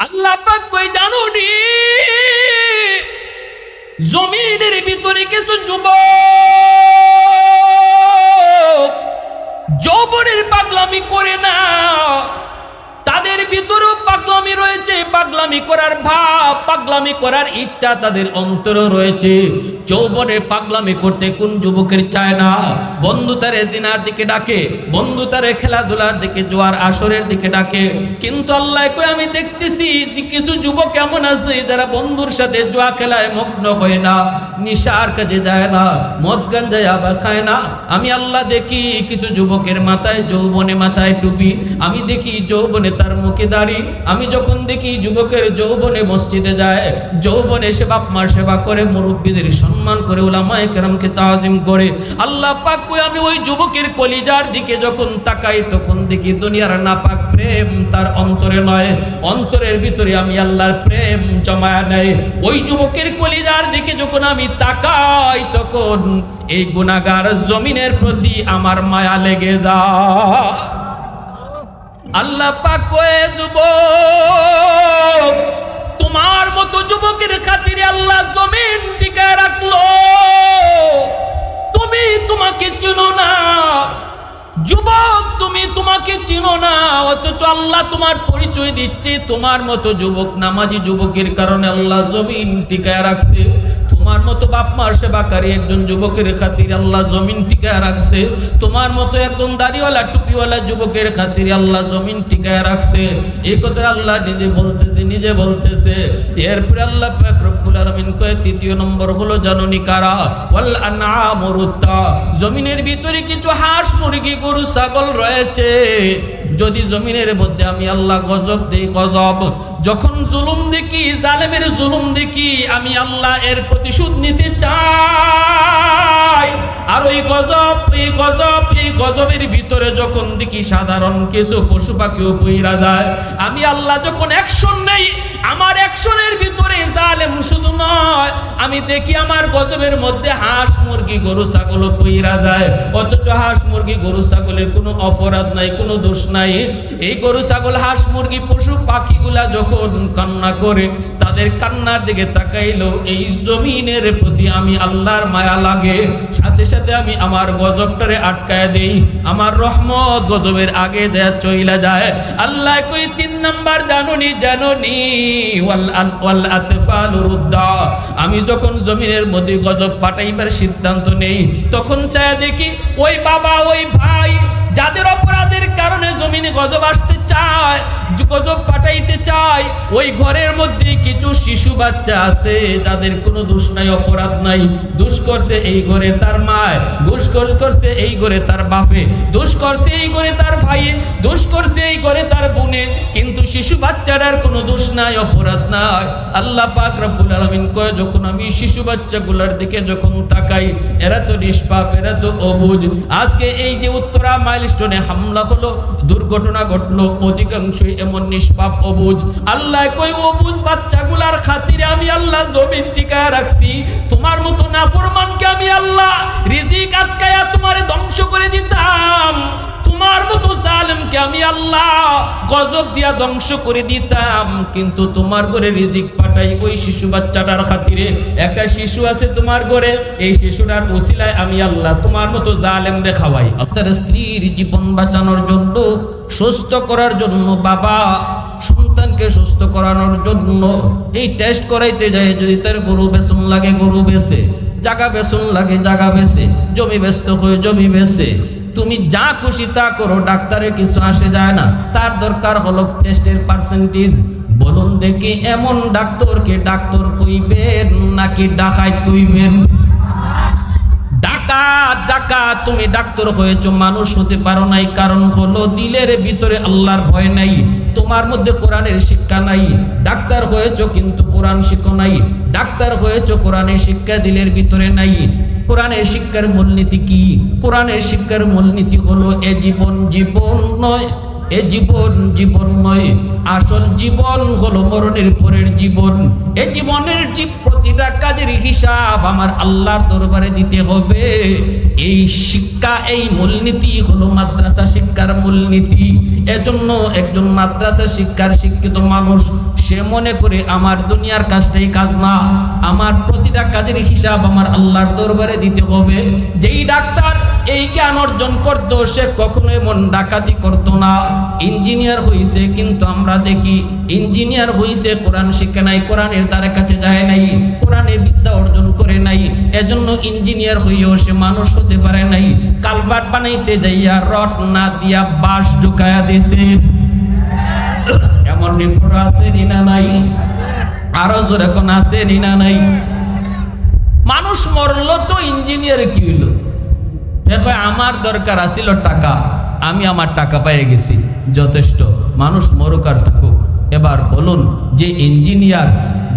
আল্লাহ পাক কই জানো নি জমিনের ভিতরে কিছু যুবক যৌবনের পাগলামি করে না, তাদের ভিতরেও পাগলামি রয়েছে, পাগলামি করার ভাব, পাগলামি করার ইচ্ছা তাদের অন্তরে রয়েছে। যৌবনের পাগলামি করতে কোন যুবকের চায় না? বন্ধু তারে জিনার দিকে ডাকে, বন্ধু তারে খেলাধুলার দিকে, জোয়ার আসরের দিকে ডাকে, কিন্তু আল্লাহ কই আমি দেখতেছি যে কিছু যুবক এমন আছে যারা বন্ধুর সাথে জোয়া খেলায় মগ্ন হয় না, নিশার কাজে যায় না, মদ গাঞ্জা আবার খায় না। আমি আল্লাহ দেখি কিছু যুবকের মাথায় যৌবনে মাথায় টুপি, আমি দেখি যৌবনে তার মুখে দাড়ি, আমি যখন দেখি যুবকের যৌবনে মসজিদে যায়, যৌবনে সে বাপ মার সেবা করে, মুরব্বীদের সম্মান করে, উলামায়ে কেরামকে তাজিম করে। আল্লাহ পাক কই আমি ওই যুবকের কলিজার দিকে যখন তাকাই তখন দেখি দুনিয়ার নাপাক প্রেম তার অন্তরে নয়, অন্তরের ভিতরে আমি আল্লাহর প্রেম জমায়া নেই। ওই যুবকের কলিজার দিকে যখন আমি তাকাই তখন এই গুনাহগার জমিনের প্রতি আমার মায়া লেগে যায়। আল্লাহ পাক কয়ে যুবক তোমার মতো যুবকের খাতিরে আল্লাহ জমিন টিকায় রাখলো, তুমি তোমাকে চিনো না যুবক, তুমি তোমাকে চিনো না, অথচ আল্লাহ তোমার পরিচয় দিচ্ছে তোমার মতো যুবক নামাজি যুবকের কারণে আল্লাহ জমিন টিকায় রাখছে। তোমার মতো বাপ মার সেবাকারী একজন যুবকের খাতিরে আল্লাহ জমিন টিকায় রাখছে, তোমার মতো একদম দাড়িওয়ালা টুপিওয়ালা যুবকের খাতিরে আল্লাহ জমিন টিকায় রাখছে। এই কথা আল্লাহ নিজে বলতেছে। এরপরে আল্লাহ পাক রব্বুল আলামিন কয় তৃতীয় নম্বর হলো জানুনি কারা? ওয়াল আনআমুরুত্তা, জমিনের ভিতরে কিছু হাঁস মুরগি গরু ছাগল রয়েছে। যদি জমিনের মধ্যে আমি আল্লাহ গজব দেই, গজব যখন জুলুম দেখি, জালেমের জুলুম দেখি, আমি আল্লাহ এর প্রতিশোধ নিতে চাই। আর ওই গজবের ভিতরে যখন দেখি সাধারণ কিছু পশু পাখিও পইরা যায়, আমি আল্লাহ যখন অ্যাকশন নেই, আমার অ্যাকশনের ভিতরে জালেম শুধু নয়, আমি দেখি আমার গজবের মধ্যে হাঁস মুরগি গরু ছাগলও পইরা যায়, অথচ হাঁস মুরগি গরু ছাগলের কোনো অপরাধ নাই, কোনো দোষ নাই। এই গরু ছাগল হাঁস মুরগি পশু পাখিগুলা যখন কান্না করে, তাদের কান্নার দিকে তাকাইলো এই জমিনের প্রতি আমি আল্লাহর মায়া লাগে, সাথে সাথে আমি আমার গজবটারে আটকায় দেই, আমার রহমত গজবের আগে দেয়া চইলা যায়। আল্লাহ কই তিন নাম্বার জানুনি ওয়াল আতফালু রুদ্দা, আমি যখন জমিনের মধ্যে গজব পাঠাইবার সিদ্ধান্ত নেই, তখন চায় দেখি ওই বাবা ওই ভাই যাদের অপরাধের কারণে জমিনে গজব আসতে চায়, গজব পাঠাইতে চায়, ওই ঘরের মধ্যে কিছু শিশু বাচ্চা আছে যাদের কোনো দোষ নাই, অপরাধ নাই। দোষ করছে এই ঘরে তার মায়, দোষ করছে এই ঘরে তার বাপে, দোষ করছে এই ঘরে তার ভাইয়ে, দোষ করছে এই ঘরে তার বোনে, কিন্তু শিশু বাচ্চাটার কোনো দোষ নাই, অপরাধ নাই। আল্লাহ পাক রব্বুল আলামিন কয় যখন আমি শিশু বাচ্চাগুলোর দিকে যখন তাকাই, এরা তো নিষ্পাপ, এরা তো অবুঝ। আজকে এই যে উত্তরা মাইলস্টোনে হামলা হলো, দুর্ঘটনা ঘটলো, অধিকাংশই এমন নিষ্পাপ অবুঝ। আল্লাহ কই অবুঝ বাচ্চাগুলার খাতিরে আমি আল্লাহ জমিন টিকায় রাখছি। তোমার মতো নাফরমানকে আমি আল্লাহ রিজিক আটকায়া তোমারে ধ্বংস করে দিতাম, তোমার মতো জালেমকে আমি আল্লাহ গজব দিয়া ধ্বংস করে দিতাম, কিন্তু তোমার ঘরে রিজিক পাঠাই ওই শিশু বাচ্চাটার খাতিরে। একটা শিশু আছে তোমার ঘরে, এই শিশুটার ওসিলায় আমি আল্লাহ তোমার মতো জালেমরে খাওয়াই। আপনার স্ত্রীর জীবন বাঁচানোর জন্য, সুস্থ করার জন্য, বাবা সন্তানকে সুস্থ করানোর জন্য এই টেস্ট করাইতে যায়, যদি তার গরু বেচন লাগে গরু বেচে, জায়গা বেচন লাগে জায়গা বেচে, জমি ব্যস্ত হয়ে জমি বেচে, তুমি যা খুশি তা করো, ডাক্তারের কিছু আসে যায় না, তার দরকার হলো টেস্টের পার্সেন্টেজ। বলুন দেখি এমন ডাক্তারকে ডাক্তার কইবেন নাকি ডাকাইত কইবেন? ডাকাত। তুমি ডাক্তার হয়েছো, মানুষ হতে পারো নাই, কারণ হলো দিলের ভিতরে আল্লাহর ভয় নাই, তোমার মধ্যে কোরআনের শিক্ষা নাই। ডাক্তার হয়েছো কিন্তু কোরআন শিক্ষা নাই, ডাক্তার হয়েছো কোরআনের শিক্ষা দিলের ভিতরে নাই। কোরআনের শিক্ষার মূলনীতি কি? কোরআনের শিক্ষার মূলনীতি হলো এ জীবন জীবন নয়, এ জীবন জীবন নয়, আসল জীবন হলো মরণের পরের জীবন। এ জীবনের প্রতিটা কাজের হিসাব আমার আল্লাহর দরবারে দিতে হবে। এই শিক্ষা, এই মূলনীতি হলো মাদ্রাসা শিক্ষার মূলনীতি। এজন্য একজন মাদ্রাসা শিক্ষার শিক্ষিত মানুষ সে মনে করে আমার দুনিয়ার কাজটাই কাজ না, আমার প্রতিটা কাজের হিসাব আমার আল্লাহর দরবারে দিতে হবে। যেই ডাক্তার এই জ্ঞান অর্জন করতো সে কখনো এমন ডাকাতি করতো না। ইঞ্জিনিয়ার হইছে, কিন্তু আমরা দেখি ইঞ্জিনিয়ার হইছে কোরআন শিখে নাই, কোরআনের দ্বারে কাছে যায় নাই, কোরআনের বিদ্যা অর্জন করে নাই, এজন্য ইঞ্জিনিয়ার হইও সে মানুষ হতে পারে নাই। কালভার্ট বানাইতে যাইয়া রড না দিয়া বাঁশ ঢুকায়া দিছে। এমন রিপোর্ট আছে না নাই? আরো জোরে কোন আছে না নাই? মানুষ মরলো তো ইঞ্জিনিয়ার কি হইলো? দেখো আমার দরকার আছিল টাকা, আমি আমার টাকা পেয়ে গেছি, যথেষ্ট। মানুষ মরুক আর থাকুক। এবার বলুন যে ইঞ্জিনিয়ার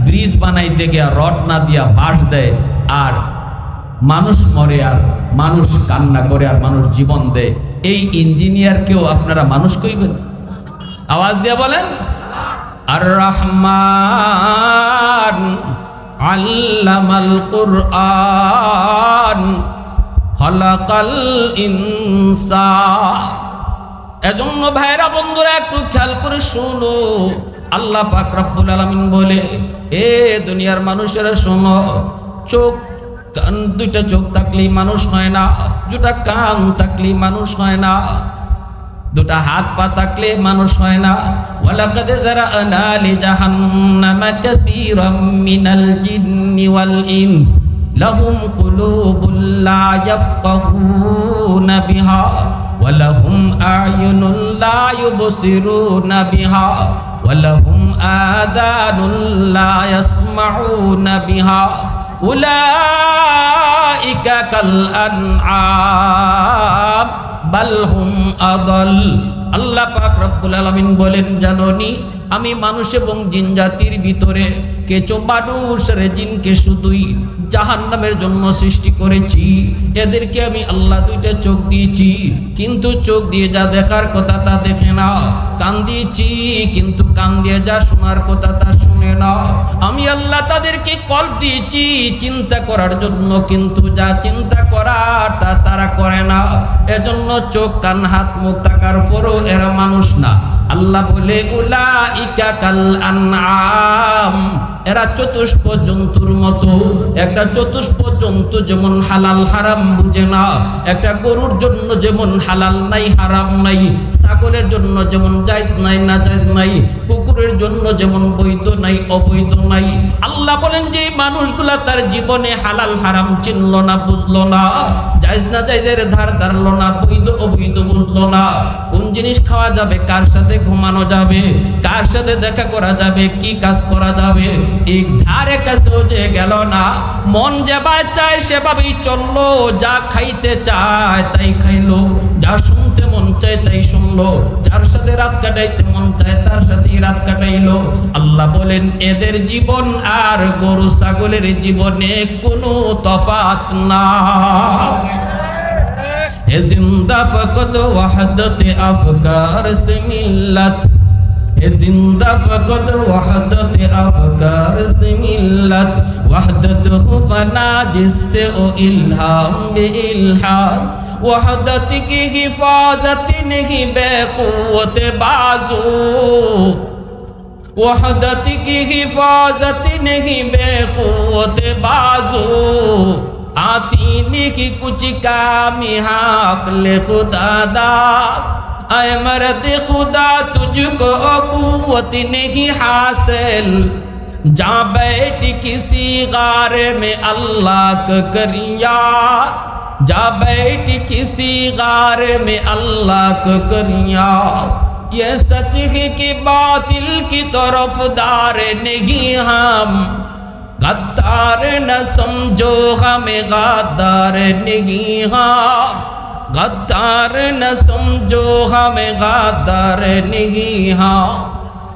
ব্রিজ বানাইতে গিয়া রড না দিয়া বাঁশ দেয়, আর মানুষ মরে আর মানুষ কান্না করে আর মানুষ জীবন দেয়, এই ইঞ্জিনিয়ারকেও আপনারা মানুষ কইবেন? আওয়াজ দিয়ে বলেন। আর রহমান আল্লামাল কুরআন খালাকাল ইনসান। এজন্য ভাইরা বন্ধুরা একটু খেয়াল করে শুনো, আল্লাহ পাক রব্বুল আলামিন বলে, এ দুনিয়ার মানুষেরা শোনো, চোখ কান দুইটা চোখ থাকলেই মানুষ হয় না, দুটা কান থাকলেই মানুষ হয় না, দুটা হাত পা থাকলে মানুষ হয় না। ওয়ালাকাদ যারানা লিজাহান্নামা কাসীরাম মিনাল জিন্নি ওয়াল ইনস লাহুম কুলুবুল লা ইয়াফকাহুনা বিহা ওয়া লাহুম আ'য়ুনুন লা ইউবসিরুনা বিহা ওয়া লাহুম আযানুন লা ইয়াসমাউনা বিহা উলাইকা কাল আনআম বাল হুম আদাল। আল্লাহ পাক রব্বুল আলামিন বলেন, জানোনি আমি মানুষ এবং জিন জাতির ভিতরে কিছু মানুষ আর জিনকে শুধুই জাহান্নামের জন্য সৃষ্টি করেছি। এদেরকে আমি আল্লাহ দুইটা চোখ দিয়েছি, কিন্তু চোখ দিয়ে যা দেখার কথা তা দেখে না, কান দিয়েছি কিন্তু কান দিয়ে যা শোনার কথা তা শুনে না। আমি আল্লাহ তাদেরকে কল্প দিয়েছি চিন্তা করার জন্য, কিন্তু যা চিন্তা করার তা তারা করে না। এজন্য চোখ কান হাত মুখ থাকার পরও এরা মানুষ না। আল্লাহ বলে, উলাইকা কাল আনআম, এরা চতুষ্প জন্তুর মতো। একটা চতুষ্প জন্তু যেমন হালাল হারাম বুঝে না, একটা গরুর জন্য যেমন হালাল নাই হারাম নাই, ছাগলের জন্য যেমন জায়েজ নাই না জায়েজ নাই, কুকুরের জন্য যেমন বৈধ নাই অবৈধ নাই। আল্লাহ বলেন যে মানুষগুলা তার জীবনে হালাল হারাম চিনল না, বুঝলো না, জায়েজ না জায়েজের ধার ধারলো না, বৈধ অবৈধ বুঝলো না, কোন জিনিস খাওয়া যাবে, কার সাথে ঘুমানো যাবে, কার সাথে দেখা করা যাবে, কি কাজ করা যাবে, এক ধারে কাছেও যে গেল না। মন যেভাবে চায় সেভাবেই চললো, যা খাইতে চায় তাই খাইলো, যা শুনতে মন চায় তাই শুনলো, যার সাথে রাত কাটাইতে মন চায় তার সাথেই রাত কাটাইলো। আল্লাহ বলেন এদের জীবন আর গরু ছাগলের জীবনে কোনো তফাৎ না। এ জিন্দা ফকত ওয়াহদতে আফকার সে মিল্লাত, এ জিন্দা ফকত ওয়াহদতে আফকার সে মিল্লাত, ওয়াহদত হু ফনা জিসসে ও ইলহাম বে ইলহাদ, ওয়াহদত কি হিফাজত नहीं बेक़ुव्वत बाज़ू, वहदत की हिफाजत नहीं बेक़ुव्वत बाज़ू, आती नहीं कुछ कामी हाक़ले खुदा दाद, ऐ मर्द खुदा तुझको क़ुव्वत नहीं हासिल, जा बैठ किसी गार में अल्लाह को करिया, जा बैठ किसी गार में अल्लाह को करिया, ये सच है कि बातिल की तरफदार नहीं हम, गद्दार न समझो हमें गद्दार नहीं हम, गद्दार न समझो हमें गद्दार नहीं हम,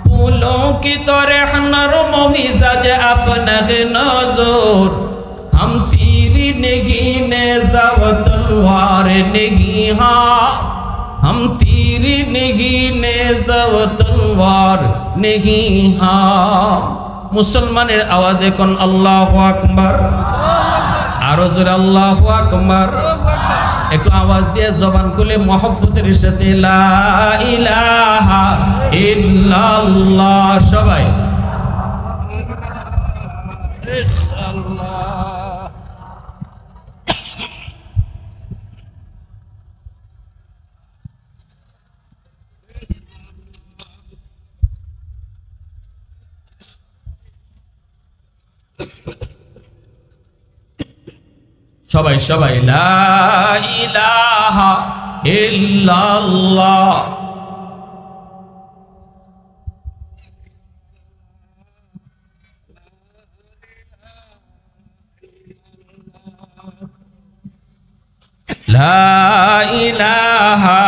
फूलों की तरह नरम मिजाज अपना नज़र, हम तीरी नहीं नेज़ा व तलवार नहीं हाँ, हम तीरी नहीं नेज़ा व तलवार नहीं हाँ। मुसलमानेर आवाज़े कोन अल्लाहु আকবার, आरो जोरे अल्लाहु আকবার। একটু আওয়াজ দিয়ে জবান খুলে মহব্বতের সাথে লা ইলাহা ইল্লাল্লাহ, সবাই ইনশাআল্লাহ। সবাই সবাই লা ইলাহা ইল্লাল্লাহ। লা ইলাহা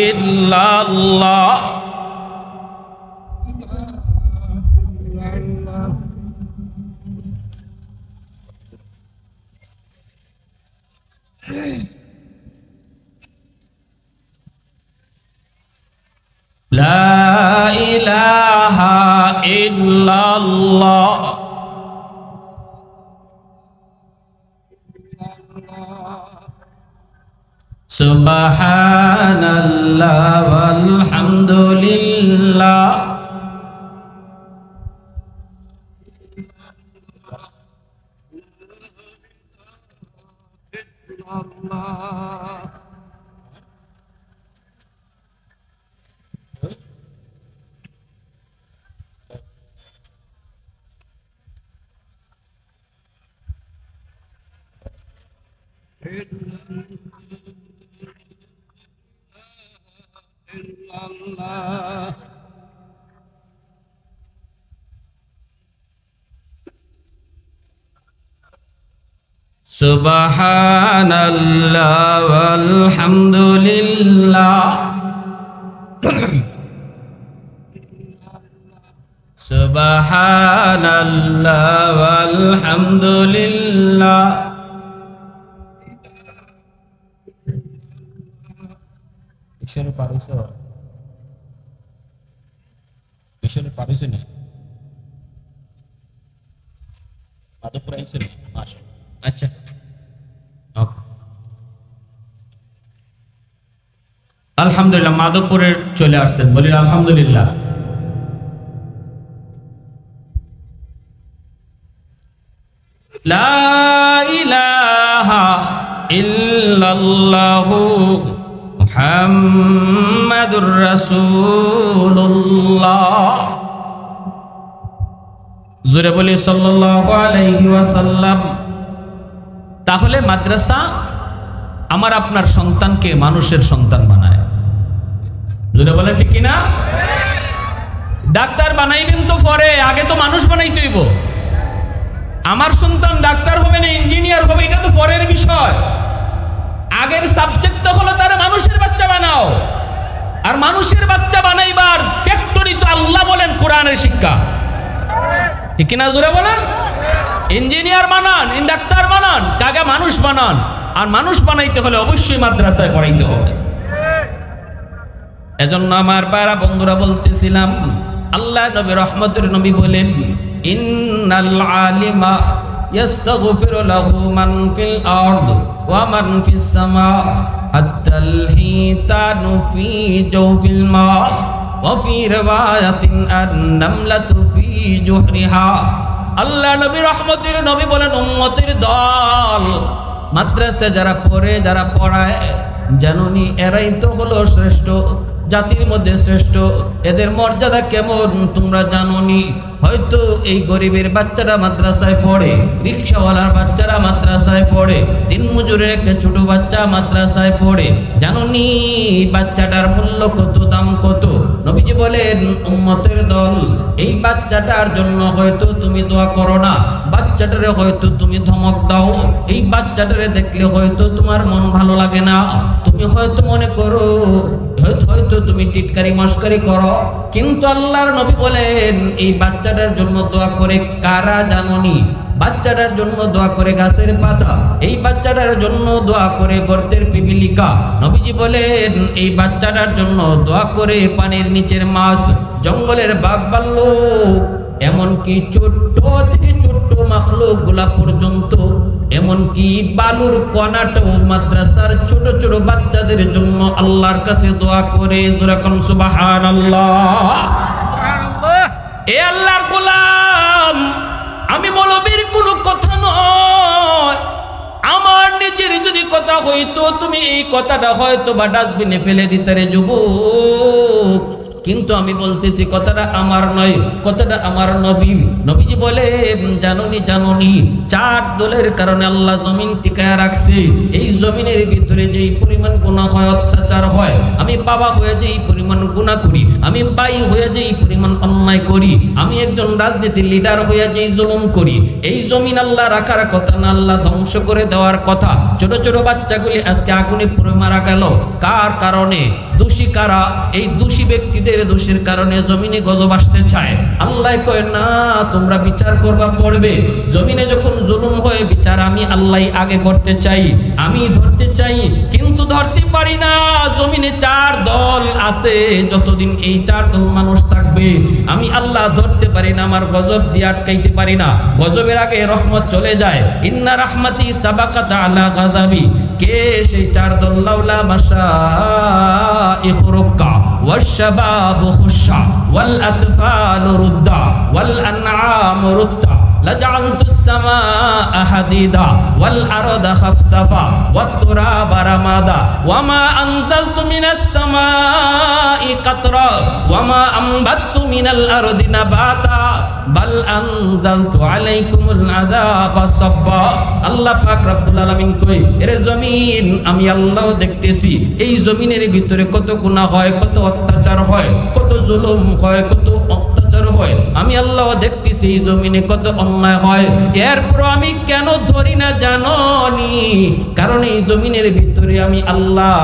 ইল্লাল্লাহ। লা ইলাহা ইল্লাল্লাহ। সুবহানাল্লাহ ওয়ালহামদুলিল্লাহ। সুবহানাল্লাহ ওয়ালহামদুলিল্লাহ। সুবহানাল্লাহ ওয়ালহামদুলিল্লাহ। ঈশ্বরে পারিছো, ঈশ্বরে পারিছো না মাধবপুর আইছো না? আচ্ছা আলহামদুলিল্লাহ, মাধবপুরে চলে আসছেন, বলি আলহামদুলিল্লাহ। লা ইলাহা ইল্লাল্লাহু মুহাম্মাদুর রাসূলুল্লাহ। জোরে বলি সাল্লাল্লাহু আলাইহি ওয়াসাল্লাম। তাহলে মাদ্রাসা আমার আপনার সন্তানকে মানুষের সন্তান বানায়। জোরে বলেন ঠিক কিনা? ডাক্তার বানাইবেন তো পরে, আগে তো মানুষ বানাইতে হইব। আমার সন্তান ডাক্তার হবে না ইঞ্জিনিয়ার হবে, এটা তো পরের বিষয়। আগের সাবজেক্ট হলো তারা মানুষের বাচ্চা বানাও। আর মানুষের বাচ্চা বানাইবার ফ্যাক্টরি তো আল্লাহ বলেন কোরআনের শিক্ষা, ঠিক কিনা? জোরে বলেন। ইঞ্জিনিয়ার বানান, ডাক্তার বানান, কাকে মানুষ বানান। আর মানুষ বানাইতে হলে অবশ্যই মাদ্রাসায় পড়াইতে হবে। এজন্য আমার বারা বন্ধুরা বলতেছিলাম, আল্লাহ নবী রহমতের নবী বলেন, ইন্নাল আলিমা ইয়াস্তাগফিরু লাহু মান ফিল আরদ ওয়া মান ফিস সামা হাত্তাল হিতানু ফি জাওফিল মা ওয়া ফি riwayatin an-namlatu ফি জুহরিহা। আল্লাহ নবী রহমতের নবী বলেন, উম্মতের দল মাদ্রাসা যারা পড়ে, যারা পড়ায়, জানুনি এরাই তো হলো শ্রেষ্ঠ, জাতির মধ্যে শ্রেষ্ঠ। এদের মর্যাদা কেমন তোমরা জানোনি? হয়তো এই গরিবের বাচ্চারা মাদ্রাসায় পড়ে, রিকশাওয়ালার বাচ্চারা মাদ্রাসায় পড়ে, দিন মজুরের একটা ছোট বাচ্চা মাদ্রাসায় পড়ে, জানোনি বাচ্চাটার মূল্য কত, দাম কত? নবীজি বলেন, উম্মতের দল এই বাচ্চাটার জন্য হয়তো তুমি দোয়া করো না, বাচ্চাটারে হয়তো তুমি ধমক দাও, এই বাচ্চাটারে দেখলে হয়তো তোমার মন ভালো লাগে না, তুমি হয়তো মনে করো, হয়তো তুমি টিটকারি মস্কারি করো, কিন্তু আল্লাহর নবী বলেন এই বাচ্চাটার জন্য দোয়া করে কারা জানোনি? বাচ্চাটার জন্য দোয়া করে গাছের পাতা, এই বাচ্চাটার জন্য দোয়া করে গর্তের পিপিলিকা। নবীজি বলেন এই বাচ্চাটার জন্য দোয়া করে পানির নিচের মাছ, জঙ্গলের বাঘ ভাল্লুক, এমনকি ছোট্ট থেকে ছোট্ট মাখলুক গুলা পর্যন্ত, এমনকি বালুর কণাটাও মাদ্রাসার ছোট ছোট বাচ্চাদের জন্য আল্লাহর কাছে দোয়া করে। যেরকম সুবহানাল্লাহ। এ আল্লাহর গোলাম, আমি মৌলবীর কথা নয়, আমার নিজের যদি কথা হইতো তুমি এই কথাটা হয়তো বা ডাস্টবিনে ফেলে দিতে রে যুবক, কিন্তু আমি বলতেছি কথাটা আমার নয়, কথাটা আমার নবীর। নবীজি বলে জানুনি চার দলের কারণে আল্লাহ জমিন টিকায় রাখছে। এই জমিনের ভিতরে যেই পরিমাণ গুনাহ হয়, অত্যাচার হয়, আমি বাবা হয়ে যেই পরিমাণ গুনাহ করি, আমি ভাই হয়ে যেই পরিমাণ অন্যায় করি, আমি একজন রাজনীতির লিডার হয়ে যেই জুলুম করি, এই জমিন আল্লাহ রাখার কথা না, আল্লাহ ধ্বংস করে দেওয়ার কথা। ছোট ছোট বাচ্চাগুলি আজকে আগুনে পুড়ে মারা গেল, কার কারণে? দোষী কারা? এই দোষী ব্যক্তিদের দোষের কারণে জমিনে গজব আসতে চায়। আল্লাহ কয় না, তোমরা বিচার করবা পড়বে। জমিনে যখন জুলুম হয়, বিচার আমি আল্লাহ আগে করতে চাই, আমি ধরতে চাই, কিন্তু ধরতে পারি না। জমিনে চার দল আছে, যতদিন এই চার দল মানুষ থাকবে আমি আল্লাহ ধরতে পারি না, আমার গজব দিয়ে আটকাইতে পারি না। গজবের আগে রহমত চলে যায়। ইন্না রাহমাতি সাবাকাত আলা গাযাবি। কে সেই চার দল? লাউলা মাশাইখু রুক্কা ওয়াশ-শাবাবু খুশা ওয়াল আতফালু রুদ্দা ওয়াল আনআমু রুদ্দা লাজআলতু السماء حديدا والأرض خفصفا والتراب رمادا وما أنزلت من السماء قطرا وما أنبت من الأرض نباتا بل أنزلت عليكم العذاب صبا। আল্লাহ পাক রব্বুল আলামিন কই, এরে জমিন আমি আল্লাহ দেখতেছি এই জমিনের ভিতরে কত গুনাহ হয়, কত অত্যাচার হয়, কত জুলুম হয়, কত অত্যাচার হয়, আমি আল্লাহ দেখতেছি এই জমিনে কত অন্যায় হয়। এরপর আমি কেন ধরি না জানোনি? কারণ এই জমিনের ভিতরে আমি আল্লাহ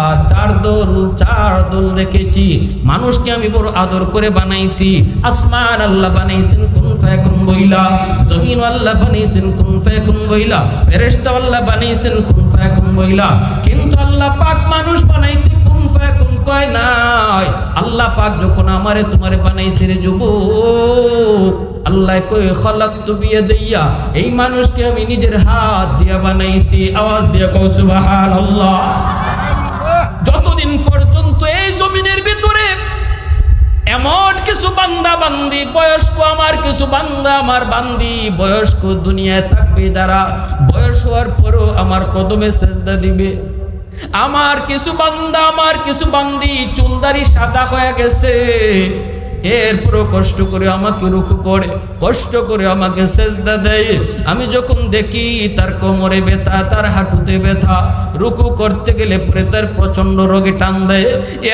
চার দল রেখেছি। মানুষকে আমি বড় আদর করে বানাইছি। আসমান আল্লাহ বানাইছেন কুন ফায়াকুন বইলা, জমিন আল্লাহ বানাইছেন কুন ফায়াকুন বইলা, ফেরেশতা আল্লাহ বানাইছেন কুন ফায়াকুন বইলা, কিন্তু আল্লাহ পাক মানুষ বানাইতে কুন ফায়াকুন কয় নাই। আল্লাহ পাক যখন আমারে তোমারে বানাইছে রে যুবক, আল্লাহ কই খলাকতু বিয়াদিয়া, এই মানুষকে আমি নিজের হাত দিয়া বানাইছি। আওয়াজ দিয়া কও সুবহানাল্লাহ। যতদিন পর্যন্ত এই জমিনের ভিতরে এমন কিছু বান্দা বান্দি বয়স্ক, আমার কিছু বান্দা আমার বান্দি বয়স্ক দুনিয়ায় থাকবে, যারা বয়স হওয়ার পরও আমার কদমে সেজদা দিবে। আমার কিছু বান্দা, আমার কিছু বান্দি চুলদারি সাদা হয়ে গেছে, এরপরও কষ্ট করে আমাকে রুকু করে, কষ্ট করে আমাকে সেজদা দেয়। আমি যখন দেখি তার কোমরে ব্যথা, তার হাঁটুতে ব্যথা, রুকু করতে গেলে পরে তার প্রচন্ড রোগে টান দেয়,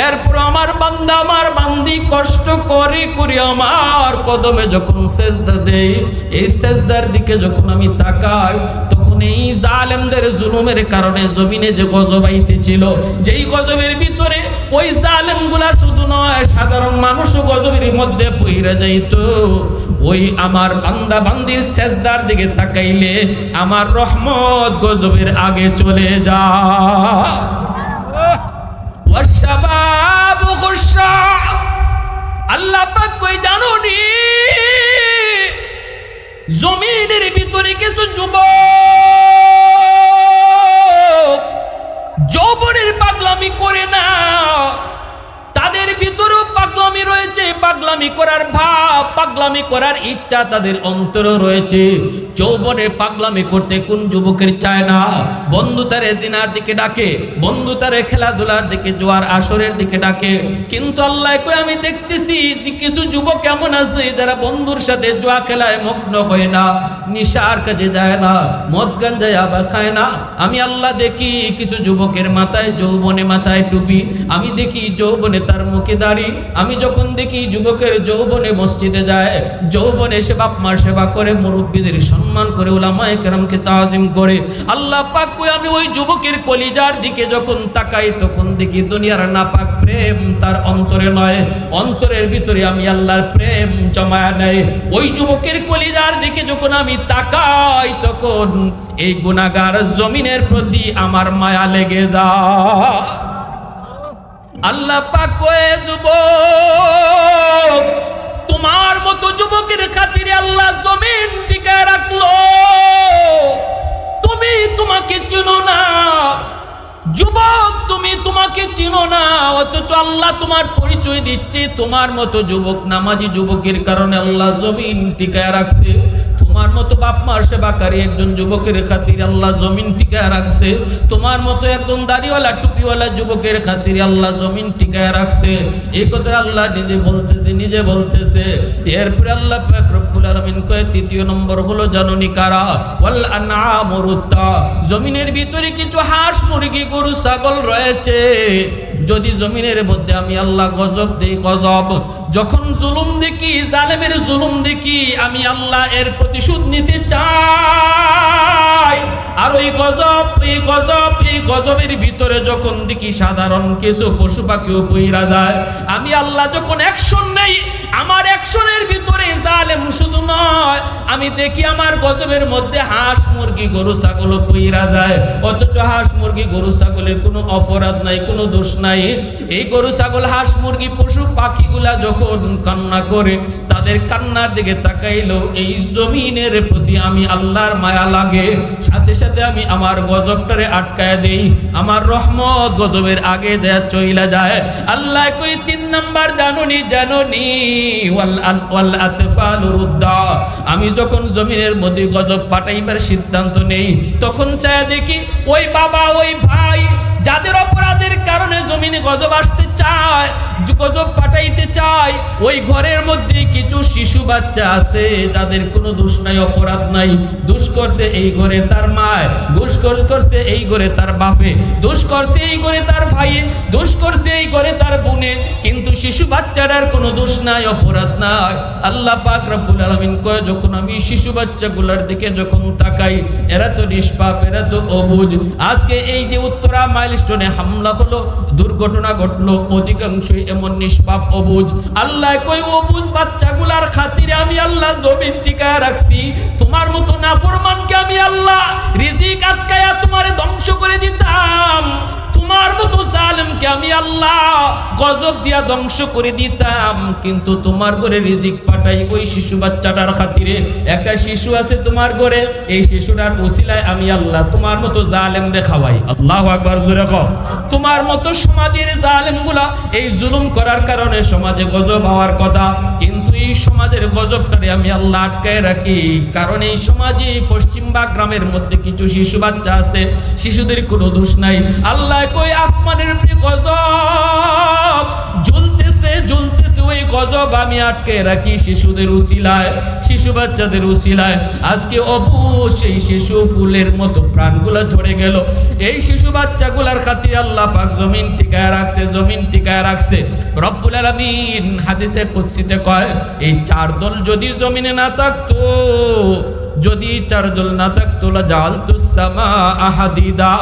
এরপর আমার বান্দা আমার বান্দি কষ্ট করে করে আমার কদমে যখন সেজদা দেয়, এই সেজদার দিকে যখন আমি তাকাই, তখন এই জালেমদের জুলুমের কারণে জমিনে যে গজব আইতেছিল, যেই গজবের ভিতরে ওই জালেমগুলা শুধু নয়, সাধারণ মানুষও গজবের মধ্যে পইরা যাইতো, ওই আমার বান্দা বান্দির সেজদার দিকে তাকাইলে আমার রহমত গজবের আগে চলে যায়। ওয়াশাবাবু খুশা, আল্লাহ পাক কই জানোনি জমিনের ভিতরে কিছু যুবক যৌবনের পাগলামি করে না, তাদের ভিতরেও পাগলামি রয়েছে, পাগলামি করার ভাব, পাগলামি করার ইচ্ছা তাদের অন্তরে রয়েছে। যৌবনের পাগলামি করতে কোন যুবকের চায় না? বন্ধু তারে জিনার দিকে ডাকে, বন্ধু তারে খেলাধুলার দিকে, জোয়ার আসরের দিকে ডাকে, কিন্তু আল্লাহ কই আমি দেখতেছি যে কিছু যুবক এমন আছে যারা বন্ধুর সাথে জোয়া খেলায় মগ্ন হয় না, নিশার কাজে যায় না, মদ গাঞ্জায় আবার খায় না। আমি আল্লাহ দেখি কিছু যুবকের মাথায় যৌবনে মাথায় টুপি, আমি দেখি যৌবনে তার মুখে দাড়ি, আমি যখন দেখি যুবকের যৌবনে মসজিদে যায়, যৌবনে সে বাপ মার সেবা করে, মুরব্বীদের সম্মান করে, উলামায়ে কেরামকে তাজিম করে। আল্লাহ পাক কই আমি ওই যুবকের কলিজার দিকে যখন তাকাই, তখন দেখি দুনিয়ার নাপাক প্রেম তার অন্তরে নয়, অন্তরের ভিতরে আমি আল্লাহর প্রেম জমায়া নেই। ওই যুবকের কলিজার দিকে যখন আমি তাকাই, তখন এই গুনাহগার জমিনের প্রতি আমার মায়া লেগে যায়। আল্লাহ পাক কয়ে যুবক, তোমার মতো যুবকের খাতিরে আল্লাহ জমিন টিকায় রাখলো, তুমি তোমাকে চিনো না যুবক, তুমি তোমাকে চিনো না, অথচ আল্লাহ তোমার পরিচয় দিচ্ছে। তোমার মতো যুবক, নামাজি যুবকের কারণে আল্লাহ জমিন টিকায় রাখছে। তোমার মতো বাপ মার সেবাকারী একজন যুবকের খাতিরে আল্লাহ জমিন টিকায় রাখছে, তোমার মতো একদম দাড়িওয়ালা টুপিওয়ালা যুবকের খাতিরে আল্লাহ জমিন টিকায় রাখছে। এই কথা আল্লাহ নিজে বলতেছে। এরপরে আল্লাহ পাক রব্বুল আলামিন কয় তৃতীয় নম্বর হলো জানুনি কারা? ওয়াল আনআমুরুত্তা, জমিনের ভিতরে কিছু হাঁস মুরগি গরু ছাগল রয়েছে। যদি জমিনের মধ্যে আমি আল্লাহ গজব দেই, গজব যখন জুলুম দেখি, জালেমের জুলুম দেখি, আমি আল্লাহ এর প্রতিশোধ নিতে চাই। আর ওই গজবের ভিতরে যখন দেখি সাধারণ কিছু পশু পাখিও পইরা যায়, আমি আল্লাহ যখন অ্যাকশন নেই, আমার অ্যাকশনের ভিতরে জালেম শুধু নয়, আমি দেখি আমার গজবের মধ্যে হাঁস মুরগি গরু ছাগলও পইরা যায়। অথচ হাঁস মুরগি গরু ছাগলের কোনো অপরাধ নাই, কোনো দোষ নাই। এই গরু ছাগল হাঁস মুরগি পশু পাখিগুলা যখন কান্না করে, তাদের কান্নার দিকে তাকাইলো, এই জমিনের প্রতি আমি আল্লাহর মায়া লাগে, সাথে সাথে আমি আমার গজবটারে আটকায় দেই, আমার রহমত গজবের আগে দেয়া চইলা যায়। আল্লাহ কই 3 নাম্বার জানুনি ওয়াল আতফালুর রুদ্দা, আমি যখন জমিনের মধ্যে গজব পাঠাইবার সিদ্ধান্ত নেই, তখন চায় দেখি ওই বাবা ওই ভাই যাদের অপরাধের কারণে জমিনে গজব আসতে চায়, গজব পাঠাইতে চায়, ওই ঘরের মধ্যে কিছু শিশু বাচ্চা আছে যাদের কোনো দোষ নাই, অপরাধ নাই। দোষ করছে এই ঘরে তার মায়, দোষ করছে এই ঘরে তার বাপে, দোষ করছে এই ঘরে তার ভাইয়ে, দোষ করছে এই ঘরে তার বোনে, কিন্তু শিশু বাচ্চাটার কোনো দোষ নাই, অপরাধ নাই। আল্লাহ পাক রব্বুল আলামিন কয় যখন আমি শিশু বাচ্চাগুলোর দিকে যখন তাকাই, এরা তো নিষ্পাপ, এরা তো অবুঝ। আজকে এই যে উত্তরা মাইলস্টোনে হামলা হলো, দুর্ঘটনা ঘটলো, অধিকাংশই এমন নিষ্পাপ অবুঝ। আল্লাহ কই অবুঝ বাচ্চাগুলার খাতিরে আমি আল্লাহ জমিন টিকায় রাখছি। তোমার মতো নাফরমানকে আমি আল্লাহ রিজিক আটকায়া তোমারে ধ্বংস করে দিতাম, তোমার মতো জালেমকে আমি আল্লাহ গজব দিয়া ধ্বংস করে দিতাম, কিন্তু তোমার ঘরে রিজিক পাঠাই ওই শিশু বাচ্চাটার খাতিরে। একটা শিশু আছে তোমার ঘরে, এই শিশুটার ওসিলায় আমি আল্লাহ তোমার মতো জালেমরে খাওয়াই। আল্লাহু আকবার, জোরে কও। তোমার মতো সমাজের জালেমগুলা এই জুলুম করার কারণে সমাজে গজব হওয়ার কথা, কিন্তু এই সমাজের গজবটারে আমি আল্লাহ আটকায় রাখি। কারণ এই সমাজে পশ্চিমবা গ্রামের মধ্যে কিছু শিশু বাচ্চা আছে, শিশুদের কোনো দোষ নাই। আল্লাহ কই আসমানের উপরে গজব জ্বলতেছে, ওই গজব আমি আটকে রাখি শিশুদের উসিলায়, শিশু বাচ্চাদের উসিলায়। আজকে অবশ্যই শিশু ফুলের মতো প্রাণগুলো ঝরে গেল, এই শিশু বাচ্চাগুলার খাতিরে আল্লাহ পাক জমিন টিকায় রাখছে, জমিন টিকায় রাখছে। রব্বুল আলামিন হাদিসে কুদসিতে কয়, এই 4 দল যদি জমিনে না থাকতো, যদি 4 দল না থাকতো, লাজালতুস সামাআ হাদিদা,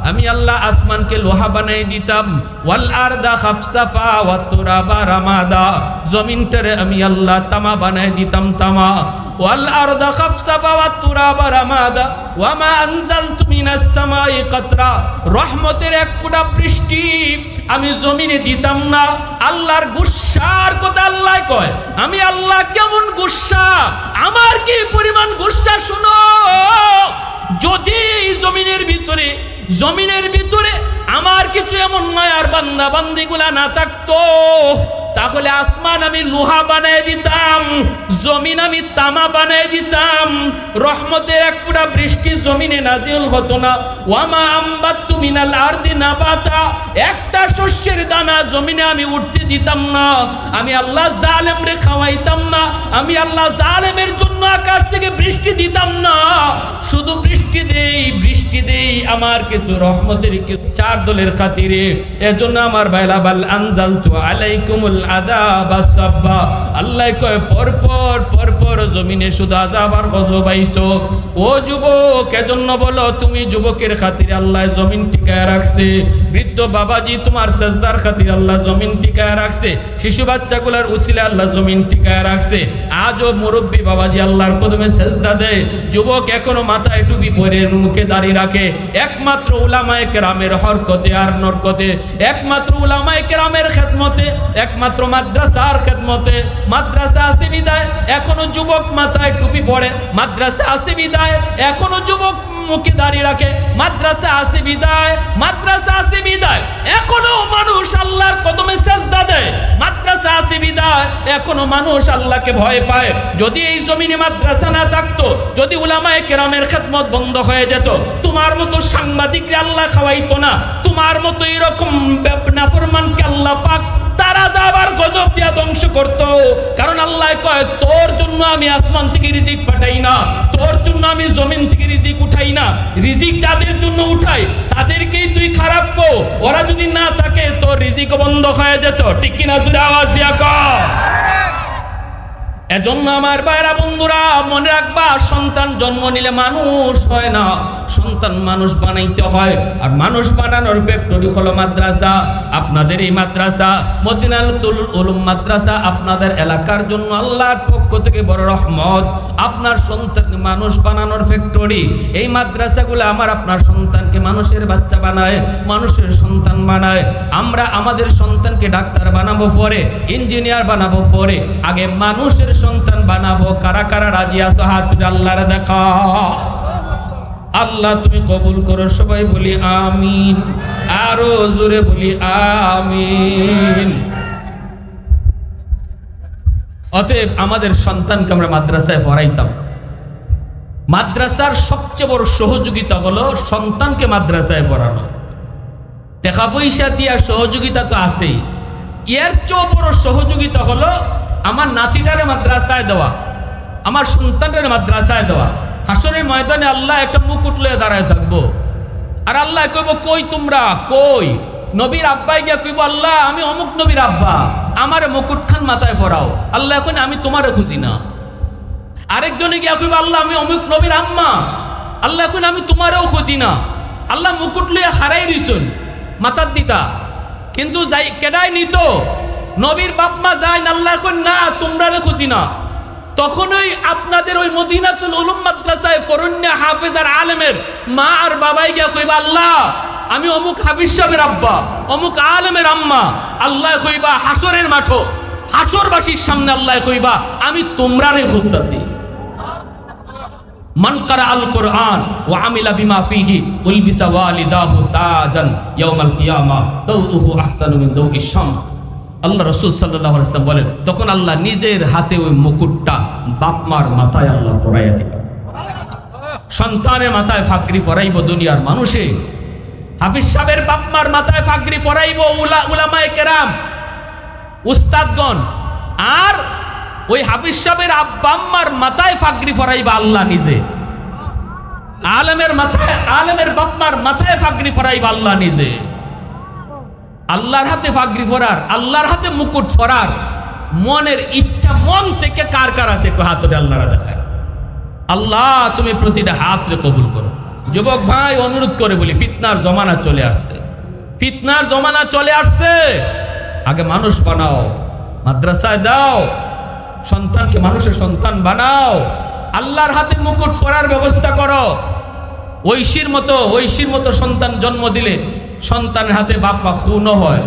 আমি আল্লাহ আসমানকে লোহা বানাই দিতাম। ওয়াল আরদা খাফসাফা ওয়াত তুরাবা রামাদা, জমিনটারে আমি আল্লাহ তামা বানাই দিতাম, তামা। ওয়াল আরদা খাফসাফা ওয়াত তুরাবা রামাদা ওয়া মা আনজালতু মিনাস সামাই কাতরা, রহমতের এক ফোঁটা বৃষ্টি আমি জমিনে দিতাম না। আল্লাহর গুসার কথা আল্লাহ কয়, আমি আল্লাহ কেমন গুসা, আমার কি পরিমাণ গুসা শুনো। যদি জমিনের ভিতরে আমার কিছু এমন মায়ার বান্দা বান্দিগুলা না থাকতো, তাহলে আসমান আমি লোহা বানায় দিতাম, জমিন আমি তামা বানায় দিতাম, রহমতের এক ফোঁটা বৃষ্টি জমিনে নাজিল হতো না। ওয়ামা আম্বাতু মিনাল আরদি নাবাতা, একটা শস্যের দানা জমিনে আমি উঠতে দিতাম না। আমি আল্লাহ জালেমরে খাওয়াইতাম না, আমি আল্লাহ জালেমের জন্য আকাশ থেকে বৃষ্টি দিতাম না। শুধু বৃষ্টি দেই আমার কিছু রহমতের 4 দলের খাতিরে। এজন্য আমার ভাইরা, বাল আনজালতু আলাইকুমুল আযাব সাব্বা, আল্লাহ কয় পরপর জমিনে শুধু আযাব আর গজব আইতো। ও যুবক, এজন্য বলো তুমি যুবকের খাতিরে আল্লাহ জমিন টিকায় রাখছে। বৃদ্ধ বাবাজি তোমার সেজদার খাতিরে আল্লাহ জমিন টিকায় রাখছে, শিশু বাচ্চাগুলোর উসিলে আল্লাহ জমিন টিকায় রাখছে। আজও মুরব্বী বাবাজি আল্লাহর কদমে সেজদা দেয়, যুবক এখনো মাথায় টুপি পরে মুখে দাড়ি রাখে, একমাত্র উলামায়ে কেরামের হরকতে আর নরকতে, একমাত্র উলামায়ে কেরামের খেদমতে, একমাত্র মাদ্রাসার খেদমতে। মাদ্রাসা আছে বিদায় এখনো যুবক মাথায় টুপি পরে, মাদ্রাসা আছে বিদায় এখনো যুবক মুখে দাঁড়িয়ে রাখে, মাদ্রাসা আছে বিদায়, মাদ্রাসা আছে বিদায়। এখনো মানুষ আল্লাহর কদমে সেজদা দেয়, মাদ্রাসা আছে বিদায়। এখনো মানুষ আল্লাহকে ভয় পায়। যদি এই জমিনে মাদ্রাসা না থাকতো, যদি উলামায়ে কেরামের খেদমত বন্ধ হয়ে যেত, তোমার মতো সাংবাদিককে আল্লাহ খাওয়াইতো না, তোমার মতো এরকম নাফরমানকে আল্লাহ পাক তারা যাবার গজব দিয়া ধ্বংস করত। কারণ আল্লাহ কয়, তোর জন্য আমি আসমান থেকে রিজিক পাঠাই না, তোর জন্য আমি জমিন থেকে রিজিক উঠাই না। রিজিক যাদের জন্য উঠাই তাদেরকেই তুই খারাপ কো, ওরা যদি না থাকে তোর রিজিক বন্ধ হয়ে যেত। ঠিক কিনা? তুই আওয়াজ দিয়া কর। এজন্য আমার ভাইরা বন্ধুরা মনে রাখবা, সন্তান জন্ম নিলে মানুষ হয় না, সন্তান মানুষ বানাইতে হয়। আর মানুষ বানানোর ফ্যাক্টরি হলো মাদ্রাসা। আপনাদের এই মাদ্রাসা মদিনাতুল উলুম মাদ্রাসা আপনাদের এলাকার জন্য আল্লাহর পক্ষ থেকে বড় রহমত। আপনার সন্তান মানুষ বানানোর ফ্যাক্টরি। এই মাদ্রাসাগুলো আমার আপনার সন্তানকে মানুষের বাচ্চা বানায়, মানুষের সন্তান বানায়। আমরা আমাদের সন্তানকে ডাক্তার বানাবো পরে, ইঞ্জিনিয়ার বানাবো পরে, আগে মানুষের সন্তান বানাবো। কারা কারা রাজি আছো হাত তুলে আল্লাহর দেখা। আল্লাহ তুমি কবুল করো, সবাই বলি আমিন, আরো জোরে বলি আমিন। অতএব আমাদের সন্তানকে আমরা মাদ্রাসায় পড়াইতাম। মাদ্রাসার সবচেয়ে বড় সহযোগিতা হলো সন্তানকে মাদ্রাসায় পড়ানো। টাকা পয়সা দিয়া সহযোগিতা তো আছেই, এর চেয়ে বড় সহযোগিতা হলো আমার নাতিটারে মাদ্রাসায় দেওয়া, আমার সন্তানের মাদ্রাসায় দেওয়া। হাসরের ময়দানে আল্লাহ একটা মুকুট লয়ে দাঁড়ায় থাকবো, আর আল্লাহ কইব, কই তোমরা কই? নবীর আব্বাই গিয়া কইব, আল্লাহ আমি অমুক নবীর আব্বা, আমার মুকুট খান মাথায় পরাও। আল্লাহ এখন আমি তোমারে খুঁজি না। আরেকজনে গিয়া কইব, আল্লাহ আমি অমুক নবীর আম্মা, আল্লাহ এখন আমি তোমারেও খুঁজি না। আল্লাহ মুকুট লইয়া হারাই দিছুন মাথার দিতা, কিন্তু যাই কেডাই নিত? নবীর বাপ মা যায় না। আল্লাহ এখন না, তোমরা খুঁজি না। তখনই আপনাদের ওই মদিনাতুল উলুম মাদ্রাসায় ফরুন্না হাফেজার আলেমের মা আর বাবাই গিয়া কইবা, আল্লাহ আমি অমুক হাফিজ সাহেবের আব্বা, অমুক আলেমের আম্মা। আল্লাহ কইবা হাসরের মাঠো, হাসরবাসীর সামনে আল্লাহ কইবা, আমি তোমরারে খুঁজতাছি। মান কারা আল কোরআন ওয়া আমিলা বিমা ফিহি উলবিসা ওয়ালিদাহু তাজান ইয়াউমাল কিয়ামা দাউহু আহসানু মিন দাউইশ শামস। আল্লাহ রাসূল সাল্লাল্লাহু আলাইহি ওয়াসাল্লাম বলেন, তখন আল্লাহ নিজের হাতে ওই মুকুটটা বাপমার মাথায় আল্লাহ পরাইয়া দিবেন। সন্তানের মাথায় ফাগরি পরাইব দুনিয়ার মানুষে, হাফিজ সাহেবের বাপমার মাথায় ফাগরি পরাইব উলামায়ে কেরাম উস্তাদগণ, আর ওই হাফিজ সাহেবের আব্বা আম্মার মাথায় ফাগরি পরাইবা আল্লাহ নিজে। আলেমের মাথায়, আলেমের বাপমার মাথায় ফাগরি পরাইবা আল্লাহ নিজে। আল্লাহর হাতে ফাগরি পরার, আল্লাহর হাতে মুকুট পরার মনের ইচ্ছা মন থেকে কার কার আছে একটু হাত ধরে আল্লাহরা দেখায়। আল্লাহ তুমি প্রতিটা হাতরে কবুল করো। যুবক ভাই অনুরোধ করে বলি, ফিতনার জমানা চলে আসছে, ফিতনার জমানা চলে আসছে। আগে মানুষ বানাও, মাদ্রাসায় দাও, সন্তানকে মানুষের সন্তান বানাও, আল্লাহর হাতে মুকুট পরার ব্যবস্থা করো। ঐশীর মতো সন্তান জন্ম দিলে সন্তানের হাতে বাপ মা খুনও হয়।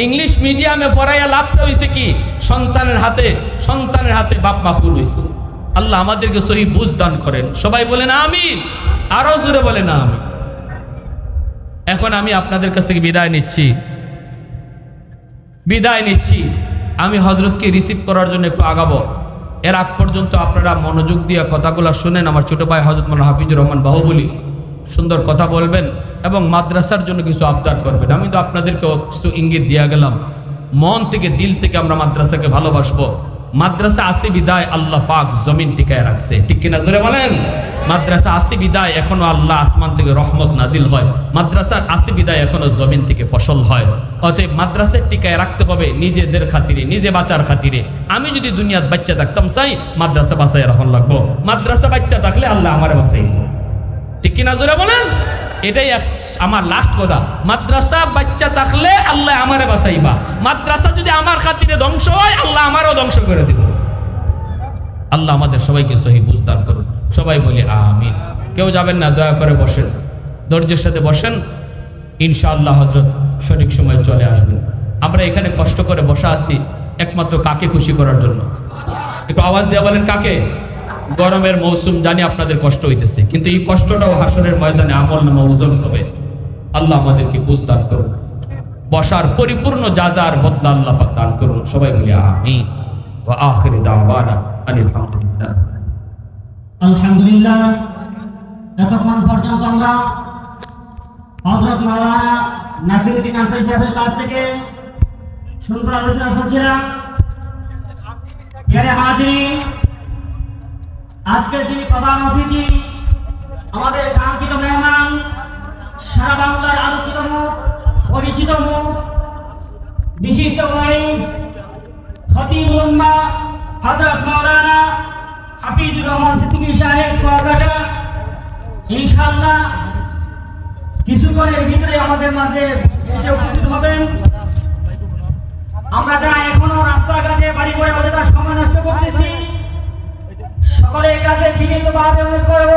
ইংলিশ মিডিয়ামে পড়াইয়া লাভটা হয়েছে কি? সন্তানের হাতে বাপ মা খুন হয়েছে। আল্লাহ আমাদেরকে সহি বুঝ দান করেন। সবাই বলেন আমিন, আরো জোরে বলেন আমিন। এখন আমি আপনাদের কাছ থেকে বিদায় নিচ্ছি। আমি হযরতকে রিসিভ করার জন্য একটু আগাবো। এর আগ পর্যন্ত আপনারা মনোযোগ দিয়ে কথাগুলো শুনেন। আমার ছোট ভাই হযরত মাওলানা হাফিজুর রহমান বাহুবলী সুন্দর কথা বলবেন এবং মাদ্রাসার জন্য কিছু আবদার করবেন। আমি তো আপনাদেরকে কিছু ইঙ্গিত দিয়া গেলাম। মন থেকে দিল থেকে আমরা মাদ্রাসাকে ভালোবাসবো। মাদ্রাসা আসি বিদায় আল্লাহ পাক জমিন টিকায় রাখছে, ঠিক কিনা জোরে বলেন? মাদ্রাসা আসি বিদায় এখনো আল্লাহ আসমান থেকে রহমত নাজিল হয়, মাদ্রাসার আসি বিদায় এখনো জমিন থেকে ফসল হয়। অতএব মাদ্রাসার টিকায় রাখতে হবে নিজেদের খাতিরে, নিজে বাঁচার খাতিরে। আমি যদি দুনিয়ার বাচ্চা থাকতাম চাই মাদ্রাসা বাঁচাই রাখন লাগবো। মাদ্রাসা বাচ্চা থাকলে আল্লাহ আমার বাঁচাই, ঠিক কিনা জোরে বলেন? এটাই আমার লাস্ট কথা। মাদ্রাসা বাচ্চা থাকলে আল্লাহ আমারে বাঁচাইবা, মাদ্রাসা যদি আমার খাতিরে ধ্বংস হয় আল্লাহ আমারও ধ্বংস করে দিব। আল্লাহ আমাদের সবাইকে সহি বুঝ দান করুন। সবাই বলি আমিন। কেউ যাবেন না, দয়া করে বসেন, ধৈর্যের সাথে বসেন। ইনশাআল্লাহ হযরত সঠিক সময় চলে আসবেন। আমরা এখানে কষ্ট করে বসা আছি একমাত্র কাকে খুশি করার জন্য। একটু আওয়াজ দিয়ে বলেন কাকে? গরমের মৌসুম, জানি আপনাদের কষ্ট হইতেছে, কিন্তু এই কষ্টটাও হাসরের ময়দানে আমলনামা ওজন হবে। আল্লাহ আমাদেরকে বুঝ দান করুন, বসার পরিপূর্ণ যাজার বদলা আল্লাহ পাক দান করুন। সবাই বলি আমিন। ওয়া আখিরু দাওয়ানা আনিল হামদুলিল্লাহ। আলহামদুলিল্লাহ। এতক্ষণ পর্যন্ত আমরা হযরত মাওলানা নাসিরউদ্দিন আনসারী সাহেবের কাছ থেকে সুন্দর আলোচনা শুনছিলাম। প্রিয় হাজিরিন, আজকে যিনি প্রধান অতিথি, আমাদের কাঙ্ক্ষিত মেহমান, সারা বাংলার আলোচিত মুখ, পরিচিত মুখ, বিশিষ্ট ওয়াইজ খতিবুল উম্মাহ হযরত মাওলানা হাফিজুর রহমান সিদ্দিকী সাহেব কুয়াকাটা, ইনশাআল্লাহ কিছুক্ষণের ভিতরে আমাদের মাঝে এসে উপস্থিত হবেন। আমরা যারা এখনো রাস্তাঘাটে বাড়ি করে অযথা সময় নষ্ট করতেছি, সকলের কাছে বিনীতভাবে অনুরোধ করব